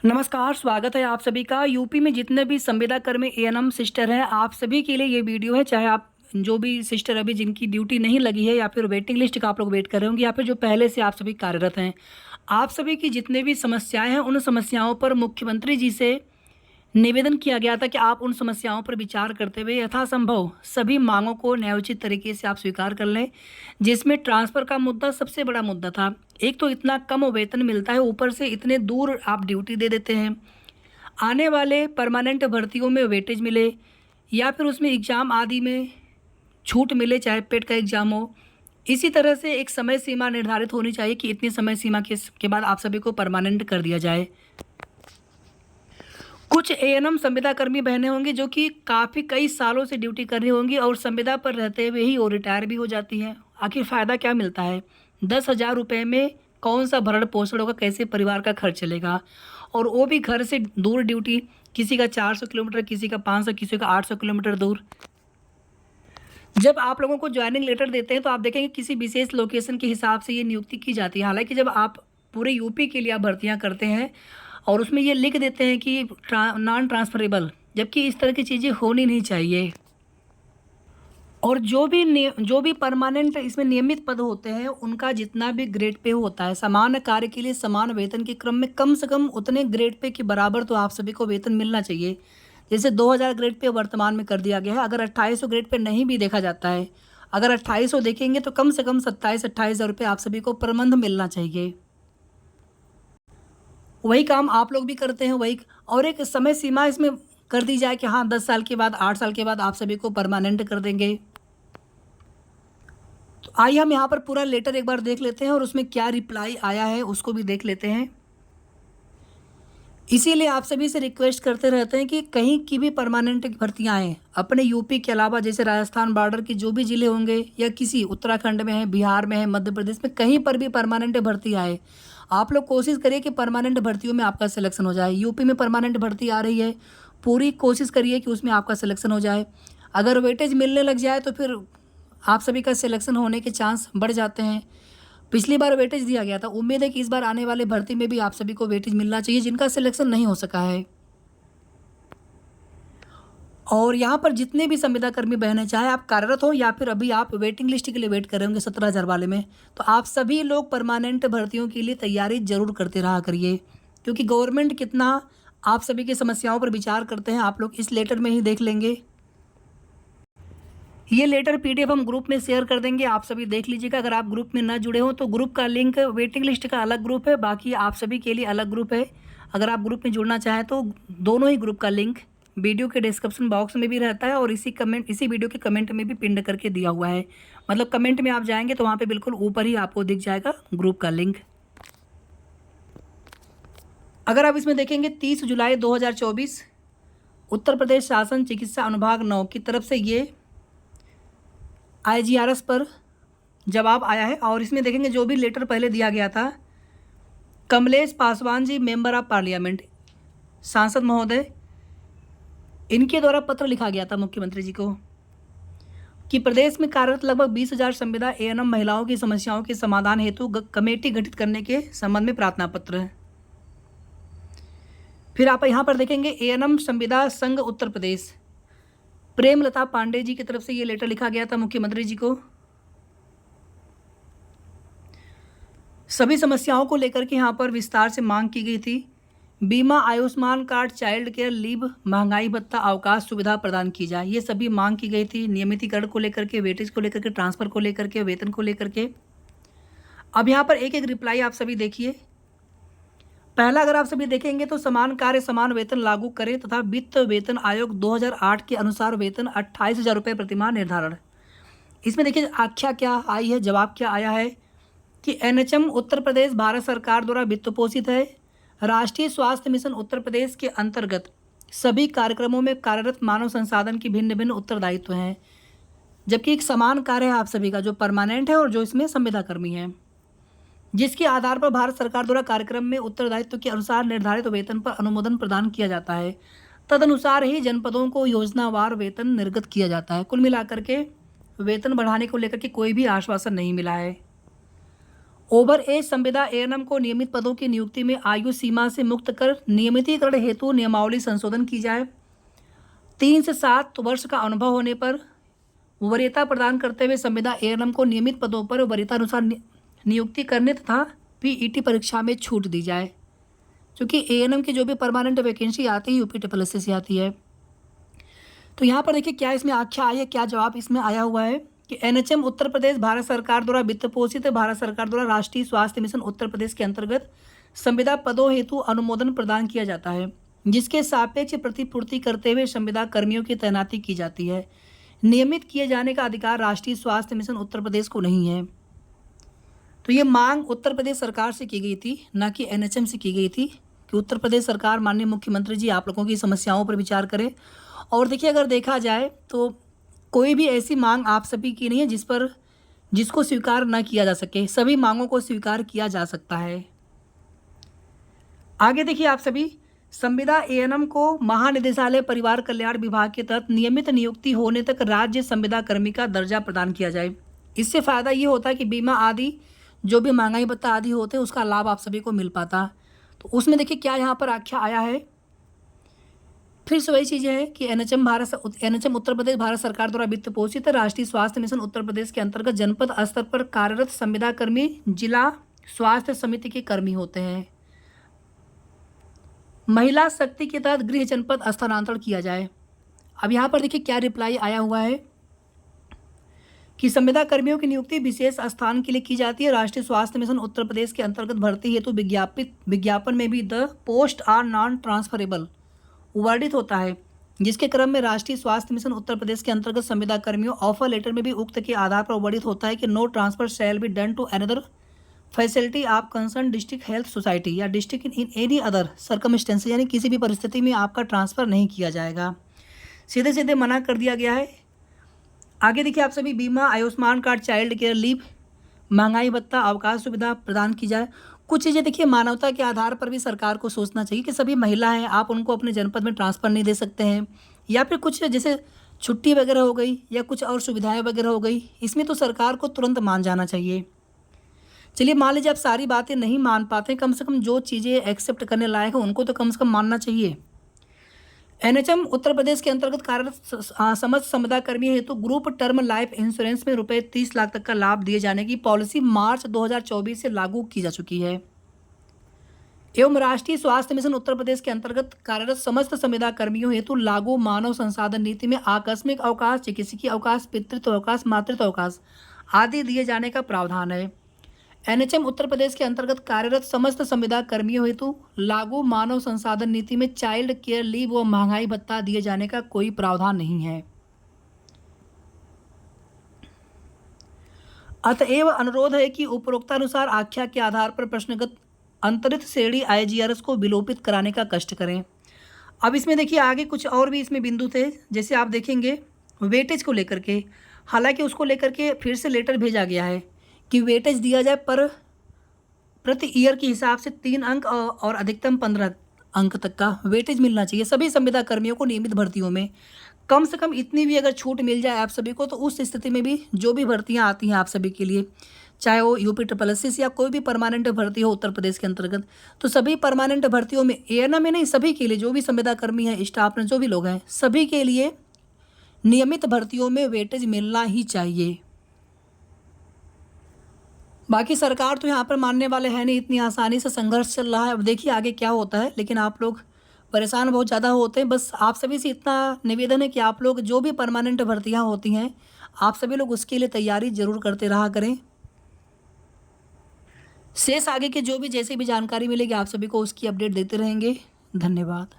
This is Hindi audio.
नमस्कार, स्वागत है आप सभी का। यूपी में जितने भी संविदा कर्मी एएनएम सिस्टर हैं, आप सभी के लिए ये वीडियो है। चाहे आप जो भी सिस्टर अभी जिनकी ड्यूटी नहीं लगी है या फिर वेटिंग लिस्ट का आप लोग वेट कर रहे होंगे या फिर जो पहले से आप सभी कार्यरत हैं, आप सभी की जितने भी समस्याएं हैं, उन समस्याओं पर मुख्यमंत्री जी से निवेदन किया गया था कि आप उन समस्याओं पर विचार करते हुए यथासंभव सभी मांगों को न्यायोचित तरीके से आप स्वीकार कर लें, जिसमें ट्रांसफ़र का मुद्दा सबसे बड़ा मुद्दा था। एक तो इतना कम वेतन मिलता है, ऊपर से इतने दूर आप ड्यूटी दे देते हैं। आने वाले परमानेंट भर्तियों में वेटेज मिले या फिर उसमें एग्ज़ाम आदि में छूट मिले, चाहे पेट का एग्ज़ाम हो। इसी तरह से एक समय सीमा निर्धारित होनी चाहिए कि इतनी समय सीमा के बाद आप सभी को परमानेंट कर दिया जाए। कुछ एएनएम संविदा कर्मी बहनें होंगी जो कि काफ़ी कई सालों से ड्यूटी कर रही होंगी और संविदा पर रहते हुए ही वो रिटायर भी हो जाती हैं। आखिर फ़ायदा क्या मिलता है? 10,000 रुपये में कौन सा भरण पोषण होगा, कैसे परिवार का खर्च चलेगा? और वो भी घर से दूर ड्यूटी, किसी का 400 किलोमीटर, किसी का 500, किसी का 800 किलोमीटर दूर। जब आप लोगों को ज्वाइनिंग लेटर देते हैं तो आप देखेंगे किसी विशेष लोकेशन के हिसाब से ये नियुक्ति की जाती है। हालांकि जब आप पूरे यूपी के लिए आप भर्तियां करते हैं और उसमें ये लिख देते हैं कि नॉन ट्रांसफरेबल, जबकि इस तरह की चीज़ें होनी नहीं चाहिए। और जो भी परमानेंट इसमें नियमित पद होते हैं, उनका जितना भी ग्रेड पे होता है, समान कार्य के लिए समान वेतन के क्रम में कम से कम उतने ग्रेड पे के बराबर तो आप सभी को वेतन मिलना चाहिए। जैसे 2000 ग्रेड पे वर्तमान में कर दिया गया है। अगर 2800 ग्रेड पे नहीं भी देखा जाता है, अगर 2800 देखेंगे तो कम से कम 27-28 हज़ार रुपये आप सभी को पर मंथ मिलना चाहिए। वही काम आप लोग भी करते हैं, वही। और एक समय सीमा इसमें कर दी जाए कि हाँ, 10 साल के बाद, 8 साल के बाद आप सभी को परमानेंट कर देंगे। तो आइए हम यहाँ पर पूरा लेटर एक बार देख लेते हैं और उसमें क्या रिप्लाई आया है उसको भी देख लेते हैं। इसीलिए आप सभी से रिक्वेस्ट करते रहते हैं कि कहीं की भी परमानेंट भर्तियां आएँ अपने यूपी के अलावा, जैसे राजस्थान बॉर्डर के जो भी ज़िले होंगे या किसी उत्तराखंड में है, बिहार में है, मध्य प्रदेश में, कहीं पर भी परमानेंट भर्ती आए, आप लोग कोशिश करिए कि परमानेंट भर्तियों में आपका सिलेक्शन हो जाए। यूपी में परमानेंट भर्ती आ रही है, पूरी कोशिश करिए कि उसमें आपका सिलेक्शन हो जाए। अगर वेटेज मिलने लग जाए तो फिर आप सभी का सिलेक्शन होने के चांस बढ़ जाते हैं। पिछली बार वेटेज दिया गया था, उम्मीद है कि इस बार आने वाले भर्ती में भी आप सभी को वेटेज मिलना चाहिए जिनका सिलेक्शन नहीं हो सका है। और यहाँ पर जितने भी संविदा कर्मी बहनें, चाहे आप कार्यरत हो या फिर अभी आप वेटिंग लिस्ट के लिए वेट कर रहे होंगे 17,000 वाले में, तो आप सभी लोग परमानेंट भर्तियों के लिए तैयारी जरूर करते रहा करिए, क्योंकि गवर्नमेंट कितना आप सभी की समस्याओं पर विचार करते हैं आप लोग इस लेटर में ही देख लेंगे। ये लेटर पीडीएफ हम ग्रुप में शेयर कर देंगे, आप सभी देख लीजिएगा। अगर आप ग्रुप में ना जुड़े हो तो ग्रुप का लिंक, वेटिंग लिस्ट का अलग ग्रुप है, बाकी आप सभी के लिए अलग ग्रुप है। अगर आप ग्रुप में जुड़ना चाहें तो दोनों ही ग्रुप का लिंक वीडियो के डिस्क्रिप्शन बॉक्स में भी रहता है और इसी वीडियो के कमेंट में भी पिन करके दिया हुआ है। मतलब कमेंट में आप जाएंगे तो वहाँ पे बिल्कुल ऊपर ही आपको दिख जाएगा ग्रुप का लिंक। अगर आप इसमें देखेंगे 30 जुलाई 2024 उत्तर प्रदेश शासन चिकित्सा अनुभाग 9 की तरफ से ये IGRS पर जवाब आया है। और इसमें देखेंगे जो भी लेटर पहले दिया गया था, Kamlesh Paswan ji, member of parliament, सांसद महोदय, इनके द्वारा पत्र लिखा गया था मुख्यमंत्री जी को कि प्रदेश में कार्यरत लगभग 20,000 संविदा एएनएम महिलाओं की समस्याओं के समाधान हेतु कमेटी गठित करने के संबंध में प्रार्थना पत्र। फिर आप यहाँ पर देखेंगे एएनएम संविदा संघ उत्तर प्रदेश, प्रेमलता पांडे जी की तरफ से ये लेटर लिखा गया था मुख्यमंत्री जी को। सभी समस्याओं को लेकर के यहाँ पर विस्तार से मांग की गई थी। बीमा, Ayushman card, child care leave, महंगाई भत्ता, अवकाश सुविधा प्रदान की जाए, ये सभी मांग की गई थी। नियमितीकरण को लेकर के, वेटेज को लेकर के, ट्रांसफर को लेकर के, वेतन को लेकर के। अब यहाँ पर एक एक रिप्लाई आप सभी देखिए। पहला अगर आप सभी देखेंगे तो समान कार्य समान वेतन लागू करें तथा वित्त वेतन आयोग 2008 के अनुसार वेतन 28,000 रुपये प्रतिमाह निर्धारण। इसमें देखिए आख्या क्या आई है, जवाब क्या आया है कि एनएचएम उत्तर प्रदेश भारत सरकार द्वारा वित्त पोषित है। राष्ट्रीय स्वास्थ्य मिशन उत्तर प्रदेश के अंतर्गत सभी कार्यक्रमों में कार्यरत मानव संसाधन की भिन्न भिन्न उत्तरदायित्व हैं, जबकि एक समान कार्य है आप सभी का जो परमानेंट है और जो इसमें संविदा कर्मी है, जिसके आधार पर भारत सरकार द्वारा कार्यक्रम में उत्तरदायित्व के अनुसार निर्धारित वेतन पर अनुमोदन प्रदान किया जाता है। तदनुसार ही जनपदों को योजनावार वेतन निर्गत किया जाता है। कुल मिलाकर के वेतन बढ़ाने को लेकर के कोई भी आश्वासन नहीं मिला है। ओवर एज संविदा एएनएम को नियमित पदों की नियुक्ति में आयु सीमा से मुक्त कर नियमितीकरण हेतु नियमावली संशोधन की जाए। 3 से 7 वर्ष का अनुभव होने पर वरीयता प्रदान करते हुए संविदा एएनएम को नियमित पदों पर वरीयतानुसार नियुक्ति करने तथा पीईटी परीक्षा में छूट दी जाए, क्योंकि एएनएम की जो भी परमानेंट वैकेंसी आती है यूपी ट्रिपल से आती है। तो यहाँ पर देखिए क्या इसमें आख्या आई है, क्या जवाब इसमें आया हुआ है कि एनएचएम उत्तर प्रदेश भारत सरकार द्वारा वित्त पोषित भारत सरकार द्वारा राष्ट्रीय स्वास्थ्य मिशन उत्तर प्रदेश के अंतर्गत संविदा पदों हेतु अनुमोदन प्रदान किया जाता है, जिसके सापेक्ष प्रतिपूर्ति करते हुए संविदा कर्मियों की तैनाती की जाती है। नियमित किए जाने का अधिकार राष्ट्रीय स्वास्थ्य मिशन उत्तर प्रदेश को नहीं है। तो ये मांग उत्तर प्रदेश सरकार से की गई थी, ना कि एनएचएम से की गई थी, कि उत्तर प्रदेश सरकार माननीय मुख्यमंत्री जी आप लोगों की समस्याओं पर विचार करें। और देखिए अगर देखा जाए तो कोई भी ऐसी मांग आप सभी की नहीं है जिसको स्वीकार न किया जा सके, सभी मांगों को स्वीकार किया जा सकता है। आगे देखिए आप सभी, संविदा एएनएम को महानिदेशालय परिवार कल्याण विभाग के तहत नियमित नियुक्ति होने तक राज्य संविदा कर्मी का दर्जा प्रदान किया जाए। इससे फ़ायदा ये होता है कि बीमा आदि जो भी महंगाई भत्ता आदि होते हैं उसका लाभ आप सभी को मिल पाता। तो उसमें देखिए क्या यहाँ पर आख्या आया है, फिर से वही चीज़ें हैं कि एनएचएम उत्तर प्रदेश भारत सरकार द्वारा वित्त पोषित राष्ट्रीय स्वास्थ्य मिशन उत्तर प्रदेश के अंतर्गत जनपद स्तर पर कार्यरत संविदा कर्मी जिला स्वास्थ्य समिति के कर्मी होते हैं। महिला शक्ति के तहत गृह जनपद स्थानांतरण किया जाए। अब यहाँ पर देखिए क्या रिप्लाई आया हुआ है कि संविदा कर्मियों की नियुक्ति विशेष स्थान के लिए की जाती है। राष्ट्रीय स्वास्थ्य मिशन उत्तर प्रदेश के अंतर्गत भर्ती हेतु विज्ञापन में भी the post are non transferable वर्णित होता है, जिसके क्रम में राष्ट्रीय स्वास्थ्य मिशन उत्तर प्रदेश के अंतर्गत संविदा कर्मियों ऑफर लेटर में भी उक्त के आधार पर वर्णित होता है कि no transfer shall be done to another facility of concern district health society या district in any other circumstance, यानी किसी भी परिस्थिति में आपका ट्रांसफ़र नहीं किया जाएगा, सीधे सीधे मना कर दिया गया है। आगे देखिए आप सभी, बीमा Ayushman card child care leave महंगाई भत्ता अवकाश सुविधा प्रदान की जाए। कुछ चीज़ें देखिए मानवता के आधार पर भी सरकार को सोचना चाहिए कि सभी महिला हैं, आप उनको अपने जनपद में ट्रांसफ़र नहीं दे सकते हैं, या फिर कुछ जैसे छुट्टी वगैरह हो गई या कुछ और सुविधाएं वगैरह हो गई, इसमें तो सरकार को तुरंत मान जाना चाहिए। चलिए मान लीजिए आप सारी बातें नहीं मान पाते, कम से कम जो चीज़ें एक्सेप्ट करने लायक है उनको तो कम से कम मानना चाहिए। एनएचएम उत्तर प्रदेश के अंतर्गत कार्यरत समस्त संविदा कर्मी हेतु ग्रुप टर्म लाइफ इंश्योरेंस में रुपये 30 लाख तक का लाभ दिए जाने की पॉलिसी मार्च 2024 से लागू की जा चुकी है। एवं राष्ट्रीय स्वास्थ्य मिशन उत्तर प्रदेश के अंतर्गत कार्यरत समस्त संविदा कर्मियों हेतु लागू मानव संसाधन नीति में आकस्मिक अवकाश, चिकित्सकीय अवकाश, पितृत्व अवकाश, मातृत्व अवकाश आदि दिए जाने का प्रावधान है। एनएचएम उत्तर प्रदेश के अंतर्गत कार्यरत समस्त संविदा कर्मियों हेतु लागू मानव संसाधन नीति में चाइल्ड केयर लीव व महंगाई भत्ता दिए जाने का कोई प्रावधान नहीं है। अतएव अनुरोध है कि उपरोक्तानुसार आख्या के आधार पर प्रश्नगत अंतरित श्रेणी आईजीआरएस को विलोपित कराने का कष्ट करें। अब इसमें देखिए आगे कुछ और भी इसमें बिंदु थे, जैसे आप देखेंगे वेटेज को लेकर के, हालांकि उसको लेकर के फिर से लेटर भेजा गया है कि वेटेज दिया जाए पर प्रति ईयर के हिसाब से 3 अंक और अधिकतम 15 अंक तक का वेटेज मिलना चाहिए सभी संविदा कर्मियों को नियमित भर्तियों में। कम से कम इतनी भी अगर छूट मिल जाए आप सभी को, तो उस स्थिति में भी जो भी भर्तियां आती हैं आप सभी के लिए, चाहे वो यूपी ट्रिपल या कोई भी परमानेंट भर्ती हो उत्तर प्रदेश के अंतर्गत, तो सभी परमानेंट भर्तियों में एएनएम में नहीं, सभी के लिए जो भी संविदा कर्मी हैं, स्टाफ में जो भी लोग हैं, सभी के लिए नियमित भर्तियों में वेटेज मिलना ही चाहिए। बाकी सरकार तो यहाँ पर मानने वाले हैं नहीं, इतनी आसानी से संघर्ष चल रहा है। अब देखिए आगे क्या होता है, लेकिन आप लोग परेशान बहुत ज़्यादा होते हैं। बस आप सभी से इतना निवेदन है कि आप लोग जो भी परमानेंट भर्तियाँ होती हैं आप सभी लोग उसके लिए तैयारी जरूर करते रहा करें। शेष आगे के जो भी जैसे भी जानकारी मिलेगी आप सभी को उसकी अपडेट देते रहेंगे। धन्यवाद।